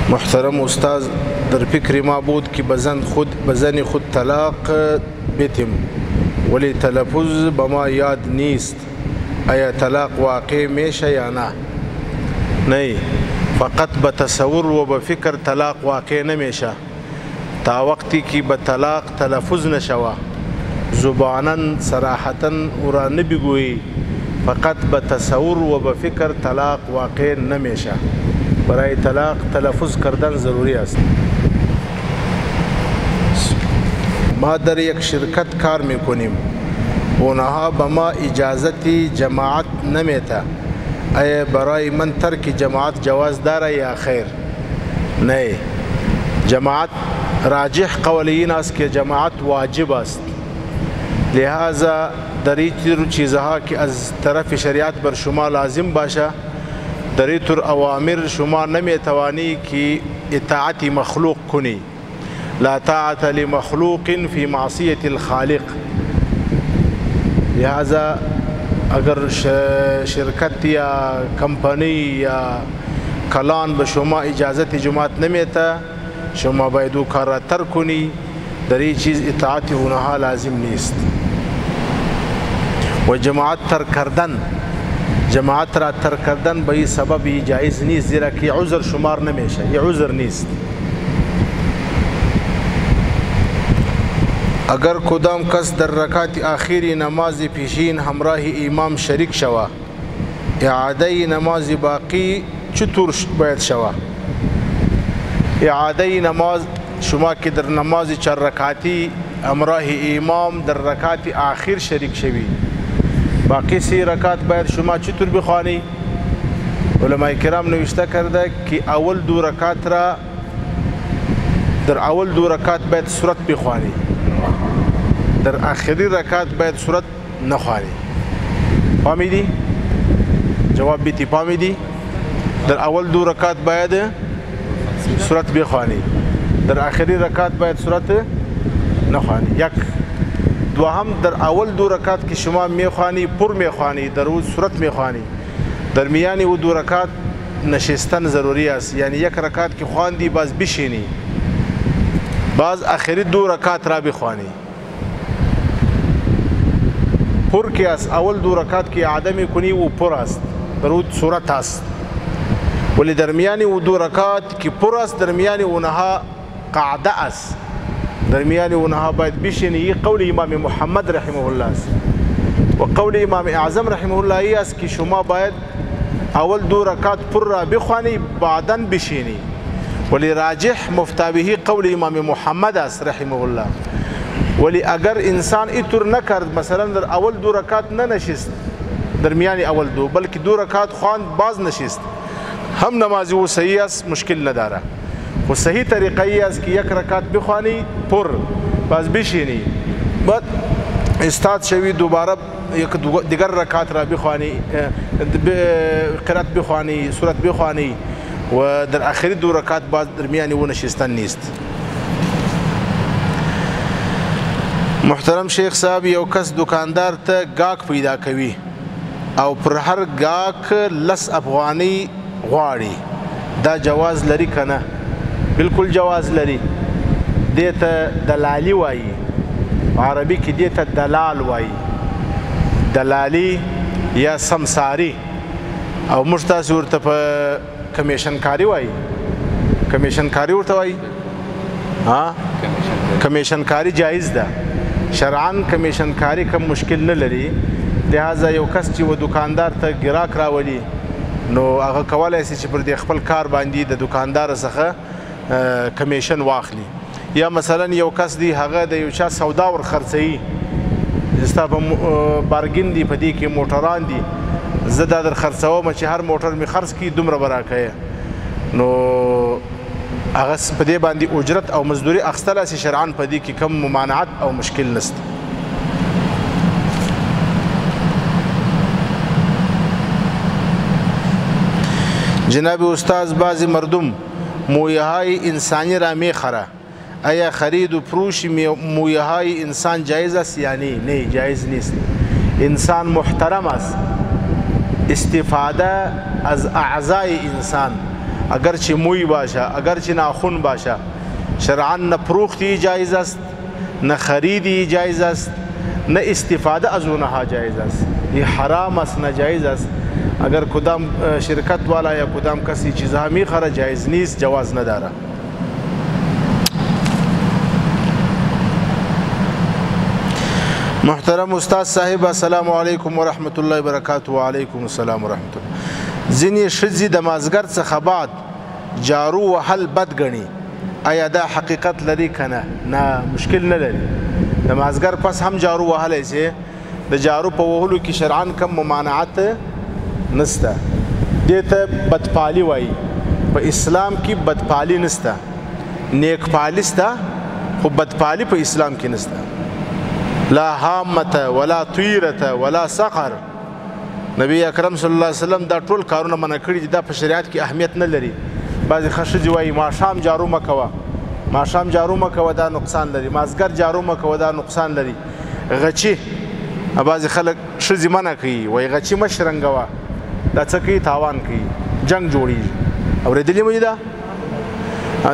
محترم استاد، در فکر ما بود که بزن خود طلاق بتیم، ولی تلفظ به ما یاد نیست. آیا طلاق واقع میشه یا نه؟ نه، فقط به تصور و به فکر طلاق واقع نمیشه تا وقتی که به طلاق تلفظ نشوه، زبانا صراحتا ورا نبگویی. فقط به تصور و به فکر طلاق واقع نمیشه. برای طلاق تلفظ کردن ضروری است. ما در یک شرکت کار میکنیم، اونها به ما اجازت جماعت نمیده. آیا برای من ترک جماعت جواز داره یا خیر؟ نه، جماعت راجح قول این است که جماعت واجب است. لہذا در این چیزها که از طرف شریعت بر شما لازم باشه، در این اوامر شما نمیتوانی که اطاعت مخلوق کنی. لا طاعت لمخلوق فی معصیت الخالق. لہذا اگر شرکت یا کمپانی یا کلان به شما اجازت جماعت نمیده، شما باید او کار را ترک کنی. در این چیز اطاعت اونها لازم نیست. و جماعت را ترک کردن به این سبب جایز نیست، زیرا که عذر شمار نمیشه. این عذر نیست. اگر کدام کس در رکعت آخری نماز پیشین همراه امام شریک شوه، اعاده نماز باقی چطور باید شوه؟ اعاده نماز شما که در نماز 4 رکعتی همراه امام در رکعت آخر شریک شوی، باقی 3 رکعت باید شما چطور بخوانی؟ علماء کرام نوشته کرده که اول 2 رکعت را در اول 2 رکعت باید سورت بخوانی، در آخری رکعت باید سورت نخوانی. فهمیدی؟ جواب بیتی فهمیدی؟ در اول 2 رکعت باید سورت بخوانی، در آخری رکعت باید سورت نخوانی. یک دوهم، در اول 2 رکعت که شما میخوانی پر میخوانی، در اون سورت میخوانی، در میان او 2 رکعت نشستن ضروری است. یعنی 1 رکعت که خواندی باز بشینی، باز آخری 2 رکعت را بخوانی. پر که است، اول 2 رکعت که اعاده میکنی او پر است، در اون سورت است. ولی در میان او 2 رکعت که پر است، در میان اونها قاعده است، در میان اونها باید بشینی. این قول امام محمد رحمه الله است. و قول امام اعظم رحمه الله ای است که شما باید اول 2 رکعت پر را بخوانی، بعداً بشینی. ولی راجح مفتابهی قول امام محمد است رحمه الله. ولی اگر انسان اینطور نکرد، مثلا در اول 2 رکعت ننشست در میان اول 2، بلکه 2 رکعت خواند باز نشست، هم نماز او صحیح است، مشکل نداره. و صحیح طریقه ای است که 1 رکعت بخوانی پر، باز بشینی، بعد استاد شوی دوباره یک دیگر رکعت را بخوانی، قرات بخوانی، سورت بخوانی، و در آخری 2 رکعت باز در میان او نشستن نیست. محترم شیخ صاحب، یو کس دکاندار ته گاک پیدا کوي او پر هر گاک 10 افغانی غواړي، دا جواز لري کنه؟ بالکل جواز لري. دیته دلالی وایي، عربي کې دیته دلال وایي، دلالی یا سمساری، او موږ تاسو ورته په کمیشن کاری وایي. کمیشن کاری ورته وایي. کمیشن کاری جایز ده شرعاً. کمیشن کاری کم مشکل نه لري. لہذا یو کس چې و دکاندار ته ګراک راولي، نو هغه کولی شي چې پر دې خپل کار باندې د دکاندار څخه کمیشن واخلي. یا مثلا یو کس دی هغه د یو چا سودا ور خرڅوي، ستا په بارګین دی، په دې کې موټران دي، زه دا در خرڅوم چې هر موټر مې خرڅ کړي دومره به راکوې، نو هغه په دې باندې اجرت او مزدوري اخیستلی شي. شرعاً په دې کې کم ممانعت او مشکل نشته. جناب استاد، بعضی مردم مویه‌های انسانی را میخره. آیا خرید و فروش مویه‌های انسان جایز است یا نه؟ جایز نیست. انسان محترم است. استفاده از اعضای انسان اگرچه موی باشه، اگرچه ناخن باشه، شرعا نه فروختی جایز است، نه خریدی جایز است، نه استفاده از اونها جایز است. یہ حرام است، ناجایز است. اگر کدام شرکت والا یا کدام کسی چیزها میخره جایز نیست، جواز نداره. محترم استاد صاحب السلام علیکم ورحمت الله وبرکاته. وعلیکم السلام ورحمت الله. ځینې ښځې د مازدیګر څخه بعد جارو وهل بد ګڼي، آیا دا حقیقت لري که نه؟ نه، مشکل نه لري. د مازدیګر پس هم جارو وهلی شي. د جارو په وهلو کې شرعاً کم ممانعت نشته. دې ته بدپالي وایي. په اسلام کې بدپالي نشته، نیکپالي شته، خو بدپالي په اسلام کې نشته. لا هامته ولا طیرته ولا سقر. نبی اکرم صلی الله علیه وسلم دا ټول کارونه منع کړي دي. دا په شریعت کې اهمیت نه لري. بعضې ښځې وایي ماښام جارو مه کوه، ماښام جارو مه کوه، دا نقصان لري. مازدیګر جارو مه کوه، دا نقصان لري. غچي بعضې خلک ښځې منع کوي، وایي غچي مه شرنګوه، دا څه کوي؟ تاوان کوي، جنګ جوړېږي. اورېدلې مو دا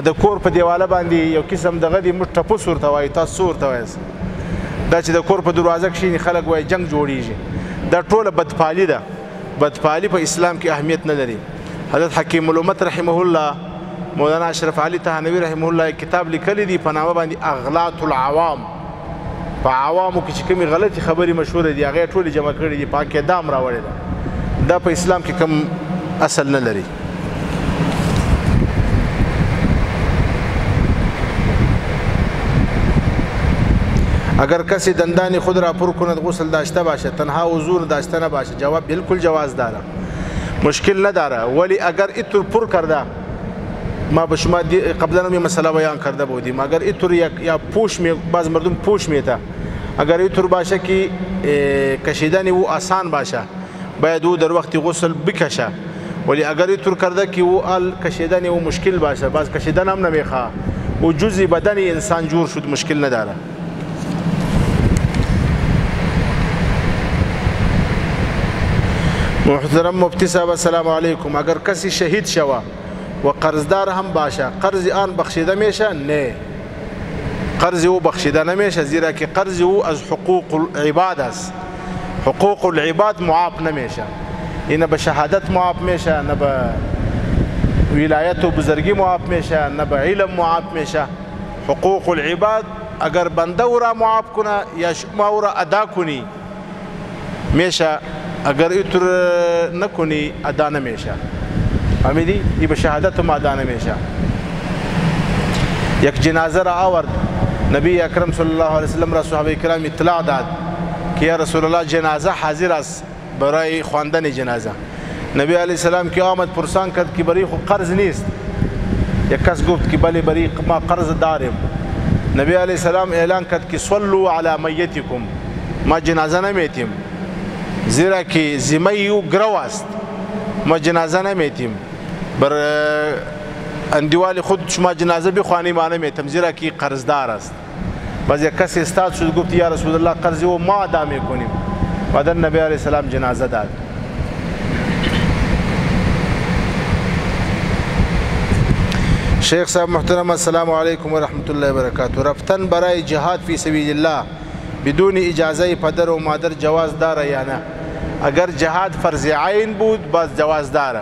د کور په دیواله باندې یو قسم دغه دی، موږ ټپوس ورته وایو، تاسو څه ورته وایاست؟ دا چې د کور په دروازه کښېني خلک وایي جنګ جوړېږي. دا ټوله بدپالي ده. بدپالي په اسلام کې اهمیت نه لري. حضرت حکیم الامت رحمه الله مولانا اشرف علي تهانوي رحمه الله کتاب لیکلی دی په نامه باندې اغلاط العوام. په عوامو کې چې کومې غلطې خبرې مشهوره دي هغه ټولې جمع کړي دي، په کې دام راوړې ده. دا په اسلام کې کوم اصل نه لري. اگر کسی دندان خود را پر کند غسل داشته باشه، تنها حضور داشته نباشه، جواب بالکل جواز داره، مشکل نداره. ولی اگر ایطور پر کرده، ما به شما قبلا هم مسئله بیان کرده بودیم، اگر ایطور یا پوش می بعض مردم پوش میته، اگر ایطور باشه که کشیدن او آسان باشه باید او در وقت غسل بکشه. ولی اگر ایطور کرده که او کشیدن او مشکل باشه، بعض کشیدن هم نمیخواه، او جزء بدن انسان جور شد، مشکل نداره. محترم مفتی صاحب السلام علیکم. اگر کسی شهید شوه و قرضدار هم باشه، قرض آن بخشیده میشه؟ نه، قرض او بخشیده نمیشه، زیرا که قرض او از حقوق العباد است. حقوق العباد معاف نمیشه. این به شهادت معاف میشه، نه به ولایت و بزرگی معاف میشه، نه به علم معاف میشه. حقوق العباد اگر بنده او را معاف کنه یا شما او را ادا کنی میشه، اگر ایطور نکنی ادا نمیشه. فهمیدی؟ ای به شهادت هم ادا نمیشه. یک جنازه را آورد، نبی اکرم صلی الله علیه وسلم را صحابه کرام اطلاع داد که یا رسول الله جنازه حاضر است برای خواندن جنازه. نبی علیه السلام که آمد پرسان کرد که برای خود قرض نیست؟ یک کس گفت که بله برای ما قرض داریم. نبی علیه السلام اعلان کرد که صلوا علی میتکم، ما جنازه نمیتیم، زیرا که ذمه او گرو است، ما جنازه نمیتیم. بر اندیوال خود شما جنازه بخوانی ما نمیتیم، زیرا که قرضدار است. بعد یک کسی استاد شد گفت یا رسول الله قرض او ما ادا میکنیم. بعد نبی علیه السلام جنازه داد. شیخ صاحب محترم السلام علیکم و رحمت الله و برکاته. رفتن برای جهاد فی سبیل الله بدون اجازه پدر و مادر جواز داره یا نه؟ اگر جهاد فرض عین بود باز جواز داره،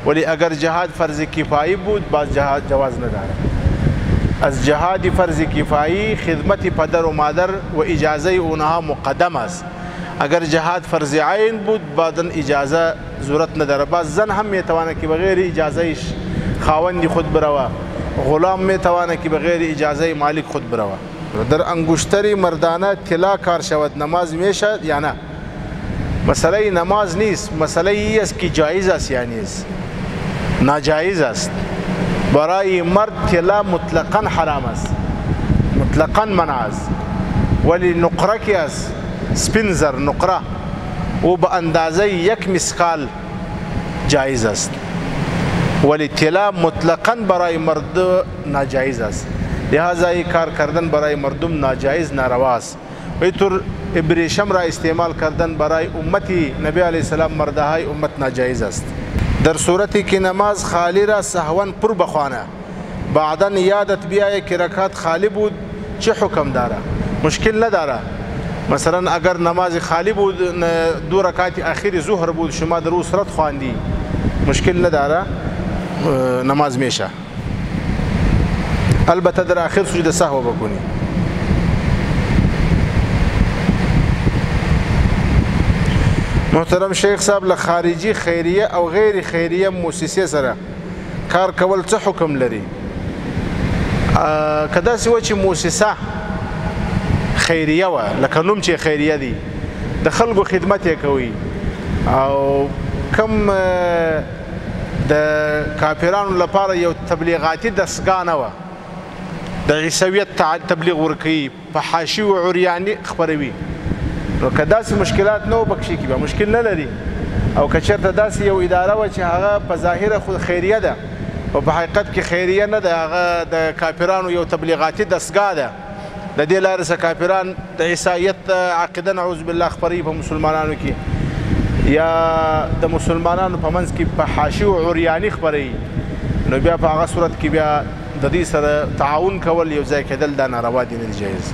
ولی اگر جهاد فرض کفایی بود باز جهاد جواز نداره. از جهاد فرض کفایی خدمت پدر و مادر و اجازه اونها مقدم است. اگر جهاد فرض عین بود بعدن اجازه ضرورت نداره. باز زن هم میتوانه که بغیر اجازه خاوند خود بروه، غلام میتوانه که بغیر اجازه مالک خود بروه. در انگشتری مردانه طلا کار شود نماز میشد یا نه؟ مسئله نماز نیست، مسئله ای است که جایز است یا نیست، ناجایز است. برای مرد طلا مطلقا حرام است، مطلقا منع است. ولی نقره که است، سپینزر نقره، او به اندازه یک مسقال جایز است، ولی طلا مطلقا برای مرد ناجایز است. لہذا این کار کردن برای مردم ناجایز ناروا است. اینطور ابریشم را استعمال کردن برای امتی نبی علیه السلام مردهای امت ناجایز است. در صورتی که نماز خالی را سهوا پر بخوانه بعدا یادت بیایه که رکعت خالی بود چه حکم داره؟ مشکل نداره. مثلا اگر نماز خالی بود 2 رکعت اخیر ظهر بود شما در او صورت خواندی مشکل نداره نماز میشه. البته در آخر سجود سهو بکنی. محترم شیخ صاحب له خارجي خیریه او غیر خیریه مؤسسه سره کار کول څه حکم لري؟ کدا سی و چې مؤسسه خیریه و لکه نوم چې خیریه دي د خلکو خدمت یې کوي او کم د کافرانو لپاره یو تبلیغاتي دستګاه نه وه د عیسویت تبلیغ ورکوي په حاشیو عریاني خپروي نو که داسې مشکلات نه و پکښې کې به مشکل نه لري او که چېرته داسې یو اداره وه چې هغه په ظاهره خو خیریه ده او په حقیقت کې خیریه نه ده هغه د کافرانو یو تبلیغاتي دستګاه ده د دې لارې څخه کافران د عیسایت عقیده نعوذ بالله خپروي په مسلمانانو کې یا د مسلمانانو په منځ کې په حاشیو عریاني خپروي نو بیا په هغه صورت کې بیا د دې سره تعاون کول یو ځای کېدل دا ناروا دي نه دي جایز.